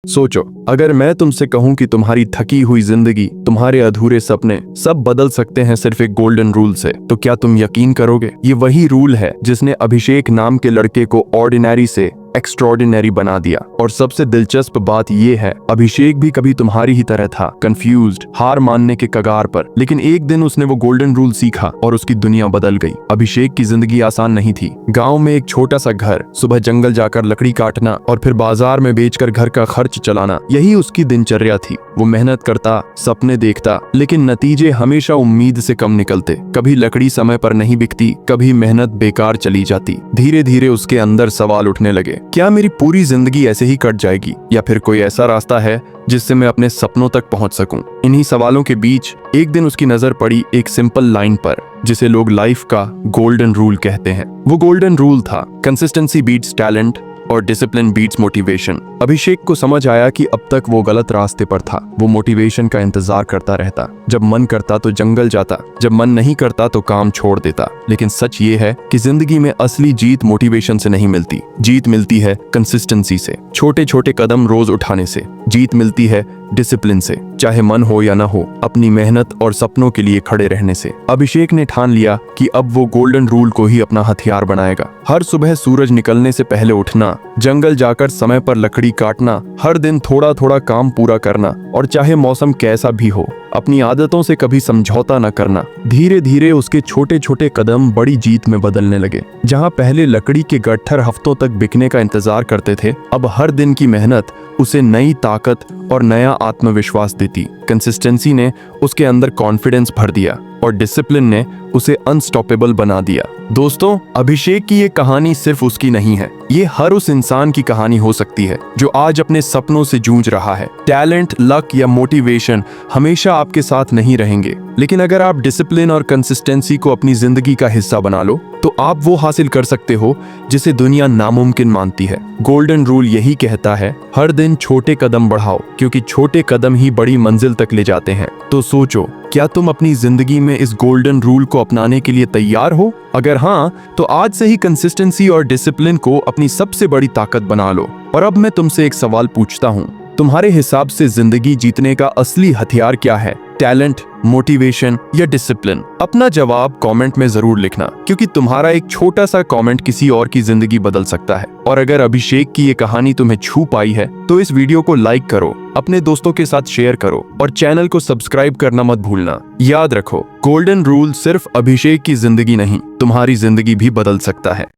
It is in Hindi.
सोचो, अगर मैं तुमसे कहूं कि तुम्हारी थकी हुई जिंदगी, तुम्हारे अधूरे सपने सब बदल सकते हैं सिर्फ एक गोल्डन रूल से, तो क्या तुम यकीन करोगे? ये वही रूल है जिसने अभिषेक नाम के लड़के को ऑर्डिनरी से एक्स्ट्रॉर्डिनरी बना दिया। और सबसे दिलचस्प बात यह है, अभिषेक भी कभी तुम्हारी ही तरह था, कंफ्यूज्ड, हार मानने के कगार पर। लेकिन एक दिन उसने वो गोल्डन रूल सीखा और उसकी दुनिया बदल गई। अभिषेक की जिंदगी आसान नहीं थी। गांव में एक छोटा सा घर, सुबह जंगल जाकर लकड़ी काटना और फिर बाजार में बेचकर घर का खर्च चलाना, यही उसकी दिनचर्या थी। वो मेहनत करता, सपने देखता, लेकिन नतीजे हमेशा उम्मीद से कम निकलते। कभी लकड़ी समय पर नहीं बिकती, कभी मेहनत बेकार चली जाती। धीरे धीरे उसके अंदर सवाल उठने लगे, क्या मेरी पूरी जिंदगी ऐसे ही कट जाएगी, या फिर कोई ऐसा रास्ता है जिससे मैं अपने सपनों तक पहुंच सकूं? इन्हीं सवालों के बीच एक दिन उसकी नजर पड़ी एक सिंपल लाइन पर, जिसे लोग लाइफ का गोल्डन रूल कहते हैं। वो गोल्डन रूल था, कंसिस्टेंसी बीट्स टैलेंट और डिसिप्लिन बीट्स मोटिवेशन। अभिषेक को समझ आया कि अब तक वो गलत रास्ते पर था। वो मोटिवेशन का इंतजार करता रहता, जब मन करता तो जंगल जाता, जब मन नहीं करता तो काम छोड़ देता। लेकिन सच ये है कि जिंदगी में असली जीत मोटिवेशन से नहीं मिलती। जीत मिलती है कंसिस्टेंसी से, छोटे छोटे कदम रोज उठाने से। जीत मिलती है डिसिप्लिन से, चाहे मन हो या ना हो, अपनी मेहनत और सपनों के लिए खड़े रहने से। अभिषेक ने ठान लिया कि अब वो गोल्डन रूल को ही अपना हथियार बनाएगा। हर सुबह सूरज निकलने से पहले उठना, जंगल जाकर समय पर लकड़ी काटना, हर दिन थोड़ा थोड़ा काम पूरा करना, और चाहे मौसम कैसा भी हो, अपनी आदतों से कभी समझौता न करना। धीरे धीरे उसके छोटे छोटे कदम बड़ी जीत में बदलने लगे। जहां पहले लकड़ी के गट्ठर हफ्तों तक बिकने का इंतजार करते थे, अब हर दिन की मेहनत उसे नई ताकत और नया आत्मविश्वास देती। कंसिस्टेंसी ने उसके अंदर कॉन्फिडेंस भर दिया और डिसिप्लिन ने उसे अनस्टॉपेबल बना दिया। दोस्तों, अभिषेक की ये कहानी सिर्फ उसकी नहीं है, ये हर उस इंसान की कहानी हो सकती है जो आज अपने सपनों से जूझ रहा है। टैलेंट, लक या मोटिवेशन हमेशा आपके साथ नहीं रहेंगे, लेकिन अगर आप डिसिप्लिन और कंसिस्टेंसी को अपनी जिंदगी का हिस्सा बना लो, तो आप वो हासिल कर सकते हो जिसे दुनिया नामुमकिन मानती है। गोल्डन रूल यही कहता है, हर दिन छोटे कदम बढ़ाओ, क्योंकि छोटे कदम ही बड़ी मंजिल तक ले जाते हैं। तो सोचो, क्या तुम अपनी जिंदगी में इस गोल्डन रूल को अपनाने के लिए तैयार हो? अगर हाँ, तो आज से ही कंसिस्टेंसी और डिसिप्लिन को अपनी सबसे बड़ी ताकत बना लो। और अब मैं तुमसे एक सवाल पूछता हूँ, तुम्हारे हिसाब से जिंदगी जीतने का असली हथियार क्या है? टैलेंट, मोटिवेशन या डिसिप्लिन? अपना जवाब कमेंट में जरूर लिखना, क्योंकि तुम्हारा एक छोटा सा कमेंट किसी और की जिंदगी बदल सकता है। और अगर अभिषेक की ये कहानी तुम्हें छू पाई है, तो इस वीडियो को लाइक करो, अपने दोस्तों के साथ शेयर करो और चैनल को सब्सक्राइब करना मत भूलना। याद रखो, गोल्डन रूल सिर्फ अभिषेक की जिंदगी नहीं, तुम्हारी जिंदगी भी बदल सकता है।